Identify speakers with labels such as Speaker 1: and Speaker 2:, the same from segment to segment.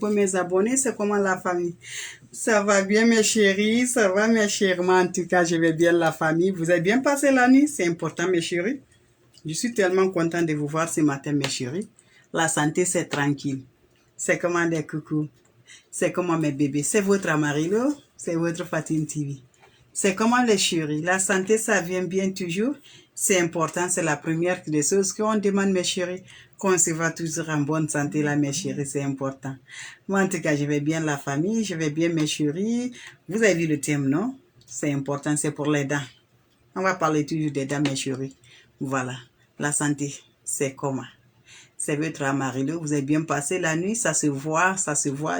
Speaker 1: coucou mes abonnés, c'est comment la famille? Ça va bien mes chéris, ça va mes chéris, moi en tout cas je vais bien la famille. Vous avez bien passé la nuit, c'est important mes chéris. Je suis tellement content de vous voir ce matin mes chéris. La santé c'est tranquille, c'est comment des coucous, c'est comment mes bébés, c'est votre Amarillo, c'est votre Fatim TV. C'est comment les chéris, la santé ça vient bien toujours, c'est important, c'est la première des choses qu'on demande mes chéris, qu'on se va toujours en bonne santé là mes chéris, c'est important. Moi en tout cas je vais bien la famille, je vais bien mes chéris, vous avez vu le thème non? C'est important, c'est pour les dents. On va parler toujours des dents mes chéris, voilà, la santé c'est comment? C'est votre Amarillo, vous avez bien passé la nuit, ça se voit,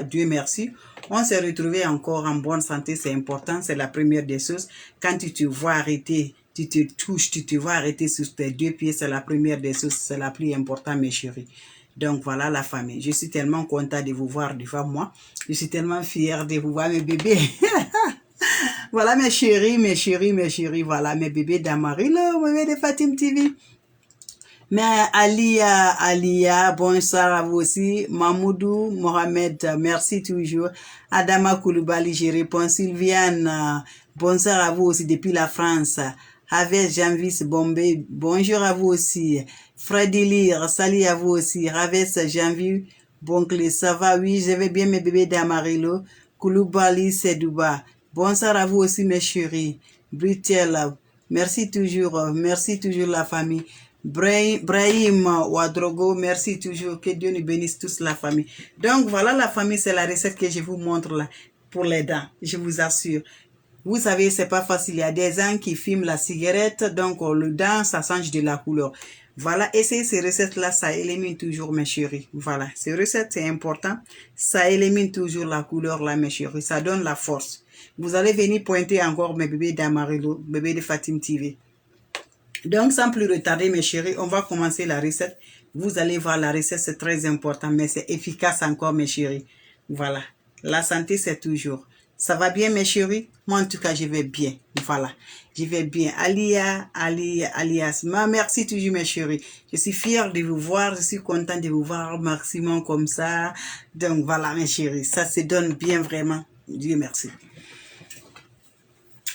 Speaker 1: Dieu merci. On s'est retrouvés encore en bonne santé, c'est important, c'est la première des choses. Quand tu te vois arrêter, tu te touches, tu te vois arrêter sur tes deux pieds, c'est la première des choses, c'est la plus importante mes chéris. Donc voilà la famille, je suis tellement content de vous voir devant moi, je suis tellement fière de vous voir mes bébés. Voilà mes chéris, voilà mes bébés d'Amarillo, mes bébés de Fatim TV. Mais Alia, bonsoir à vous aussi. Mamoudou, Mohamed, merci toujours. Adama Koulibaly, je réponds. Sylviane, bonsoir à vous aussi depuis la France. Haves Janvis Bombay, bonjour à vous aussi. Freddy Lire, salut à vous aussi. Haves Janvis, Bonclé, ça va? Oui, je vais bien mes bébés d'Amarillo. Koulibaly, Sedouba, bonsoir à vous aussi mes chéris. Britel, merci toujours la famille. Brahim Ouadrogo, merci toujours, que Dieu nous bénisse tous la famille. Donc voilà la famille, c'est la recette que je vous montre là pour les dents, je vous assure. Vous savez, c'est pas facile, il y a des gens qui fument la cigarette, donc le dent, ça change de la couleur. Voilà, essayez ces recettes-là, ça élimine toujours mes chéris. Voilà, ces recettes, c'est important, ça élimine toujours la couleur là mes chéris, ça donne la force. Vous allez venir pointer encore mes bébés d'Amarillo, bébés de Fatim TV. Donc, sans plus retarder, mes chéris, on va commencer la recette. Vous allez voir, la recette, c'est très important, mais c'est efficace encore, mes chéris. Voilà. La santé, c'est toujours. Ça va bien, mes chéris? Moi, en tout cas, je vais bien. Voilà. Je vais bien. Alias. Merci toujours, mes chéris. Je suis fière de vous voir. Je suis content de vous voir maximum comme ça. Donc, voilà, mes chéris. Ça se donne bien, vraiment. Dieu merci.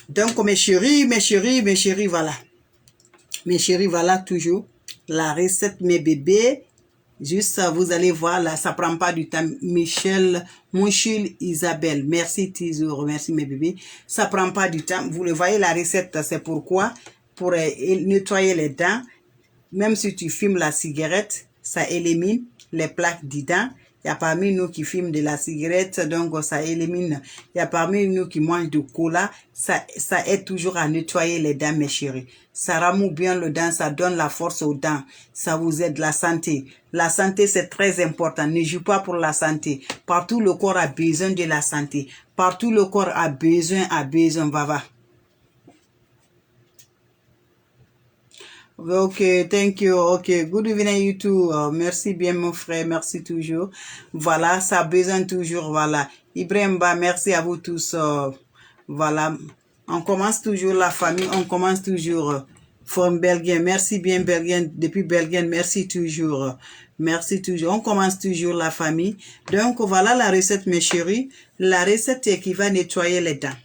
Speaker 1: Donc, mes chéris, voilà. Mes chéris, voilà toujours la recette, mes bébés. Juste, vous allez voir, là, ça prend pas du temps. Michel, Isabelle, merci toujours, merci mes bébés. Ça prend pas du temps. Vous le voyez, la recette, c'est pourquoi? Pour nettoyer les dents. Même si tu fumes la cigarette, ça élimine les plaques des dents. Il y a parmi nous qui fument de la cigarette, donc ça élimine. Il y a parmi nous qui mangent du cola, ça aide toujours à nettoyer les dents, mes chéris. Ça ramoue bien le dent, ça donne la force aux dents. Ça vous aide la santé. La santé, c'est très important. Ne joue pas pour la santé. Partout le corps a besoin de la santé. Partout le corps a besoin, va. Ok, thank you. Ok, good evening you too. Merci bien mon frère, merci toujours. Voilà, ça a besoin toujours, voilà. Ibrahimba, merci à vous tous. Voilà, on commence toujours la famille, on commence toujours. From Belgium, merci bien Belgium, depuis Belgium, merci toujours. Merci toujours, on commence toujours la famille. Donc voilà la recette mes chéris. La recette qui va nettoyer les dents.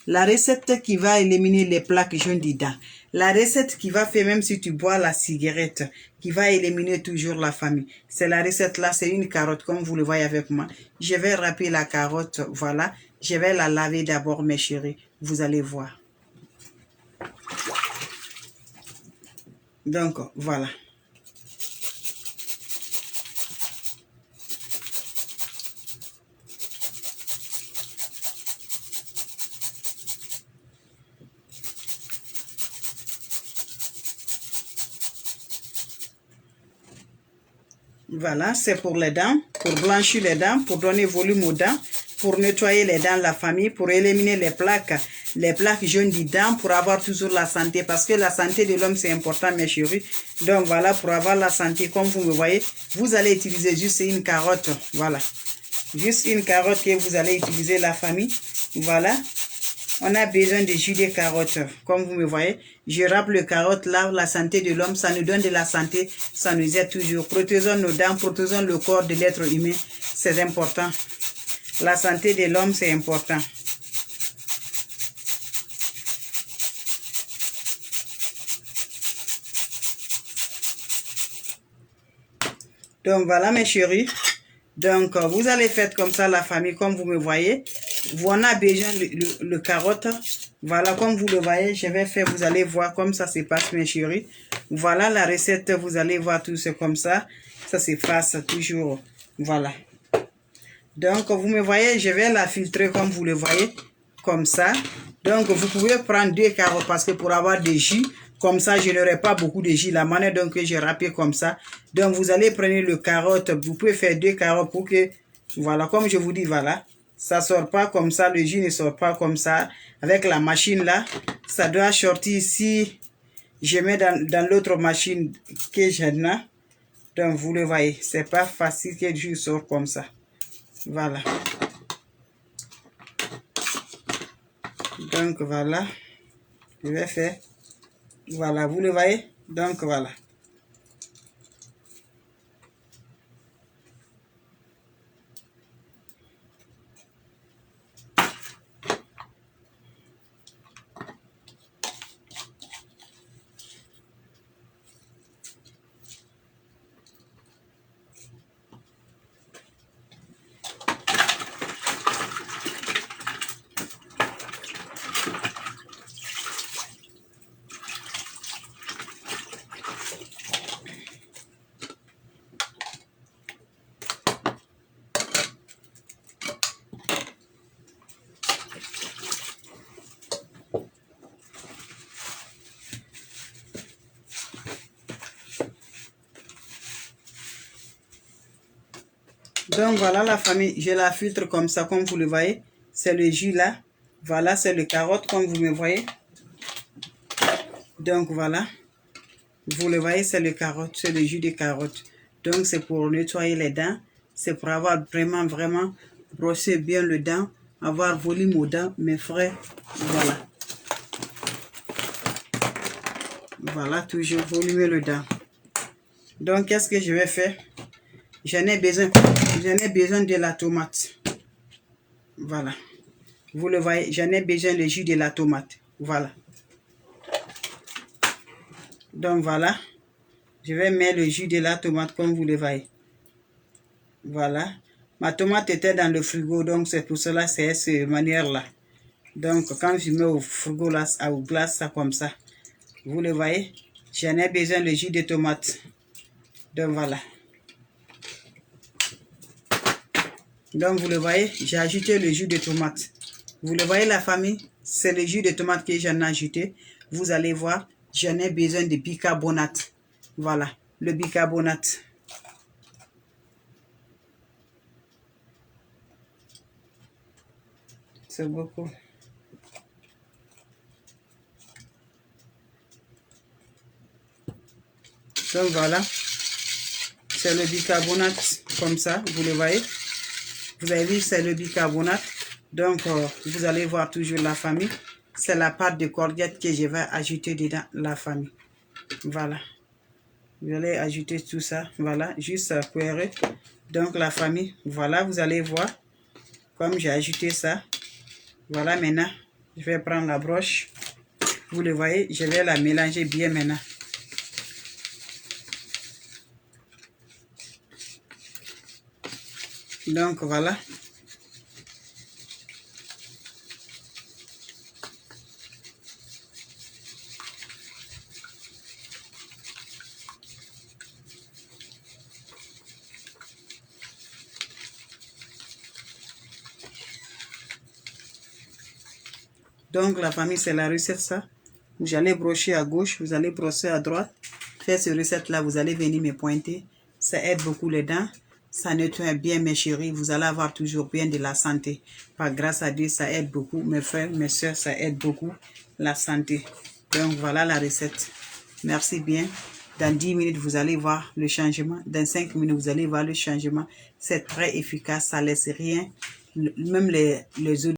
Speaker 1: La recette qui va éliminer les plaques jaunes des dents. La recette qui va faire même si tu bois la cigarette, qui va éliminer toujours la famille. C'est la recette là, c'est une carotte comme vous le voyez avec moi. Je vais râper la carotte, voilà. Je vais la laver d'abord mes chéris, vous allez voir. Donc voilà. Voilà, c'est pour les dents, pour blanchir les dents, pour donner volume aux dents, pour nettoyer les dents de la famille, pour éliminer les plaques jaunes des dents, pour avoir toujours la santé, parce que la santé de l'homme c'est important mes chéris. Donc voilà, pour avoir la santé, comme vous me voyez, vous allez utiliser juste une carotte, voilà. Juste une carotte que vous allez utiliser la famille, voilà. On a besoin de jus de carotte, comme vous me voyez. Je râpe le carotte là, la santé de l'homme, ça nous donne de la santé, ça nous aide toujours. Protégeons nos dents, protégeons le corps de l'être humain, c'est important. C'est La santé de l'homme, c'est important. Donc voilà mes chéris. Donc vous allez faire comme ça la famille, comme vous me voyez. Vous en avez besoin le carotte. Voilà, comme vous le voyez, je vais faire, vous allez voir comme ça se passe mes chéris. Voilà la recette, vous allez voir tout c'est comme ça. Ça se passe toujours. Voilà. Donc vous me voyez, je vais la filtrer comme vous le voyez. Comme ça. Donc vous pouvez prendre 2 carottes parce que pour avoir des jus, comme ça je n'aurai pas beaucoup de jus. La manière donc que j'ai râpé comme ça. Donc vous allez prendre le carotte. Vous pouvez faire 2 carottes pour que, voilà, comme je vous dis, voilà. Ça sort pas comme ça, le jus ne sort pas comme ça. Avec la machine là, ça doit sortir ici. Je mets dans l'autre machine que j'ai là. Donc vous le voyez, c'est pas facile que le jus sort comme ça. Voilà. Donc voilà, je vais faire. Voilà, vous le voyez. Donc voilà. Donc voilà la famille, je la filtre comme ça, comme vous le voyez. C'est le jus là. Voilà, c'est le carotte comme vous me voyez. Donc voilà. Vous le voyez, c'est le carotte, c'est le jus de carotte. Donc c'est pour nettoyer les dents. C'est pour avoir vraiment brossé bien le dent. Avoir volume aux dents, mes frères. Voilà. Voilà, toujours volumer le dent. Donc qu'est-ce que je vais faire? J'en ai besoin de la tomate. Voilà. Vous le voyez, j'en ai besoin le jus de la tomate. Voilà. Donc voilà. Je vais mettre le jus de la tomate comme vous le voyez. Voilà. Ma tomate était dans le frigo, donc c'est pour cela c'est cette manière-là. Donc quand je mets au frigo là, au glace, ça comme ça. Vous le voyez, j'en ai besoin le jus de tomate. Donc voilà. Donc vous le voyez, j'ai ajouté le jus de tomate. Vous le voyez la famille, c'est le jus de tomate que j'en ai ajouté. Vous allez voir, j'en ai besoin de bicarbonate. Voilà, le bicarbonate. C'est beaucoup. Donc voilà, c'est le bicarbonate comme ça, vous le voyez. Vous avez vu, c'est le bicarbonate. Donc, vous allez voir toujours la famille. C'est la pâte de courgette que je vais ajouter dedans la famille. Voilà. Vous allez ajouter tout ça. Voilà, juste cuire. Donc, la famille, voilà, vous allez voir. Comme j'ai ajouté ça. Voilà, maintenant, je vais prendre la broche. Vous le voyez, je vais la mélanger bien maintenant. Donc, voilà. Donc, la famille, c'est la recette, ça. Vous allez brocher à gauche, vous allez brosser à droite. Faire cette recette-là, vous allez venir me pointer. Ça aide beaucoup les dents. Ça nettoie bien mes chéris. Vous allez avoir toujours bien de la santé. Par grâce à Dieu, ça aide beaucoup. Mes frères, mes soeurs, ça aide beaucoup la santé. Donc, voilà la recette. Merci bien. Dans 10 minutes, vous allez voir le changement. Dans 5 minutes, vous allez voir le changement. C'est très efficace. Ça ne laisse rien. Même les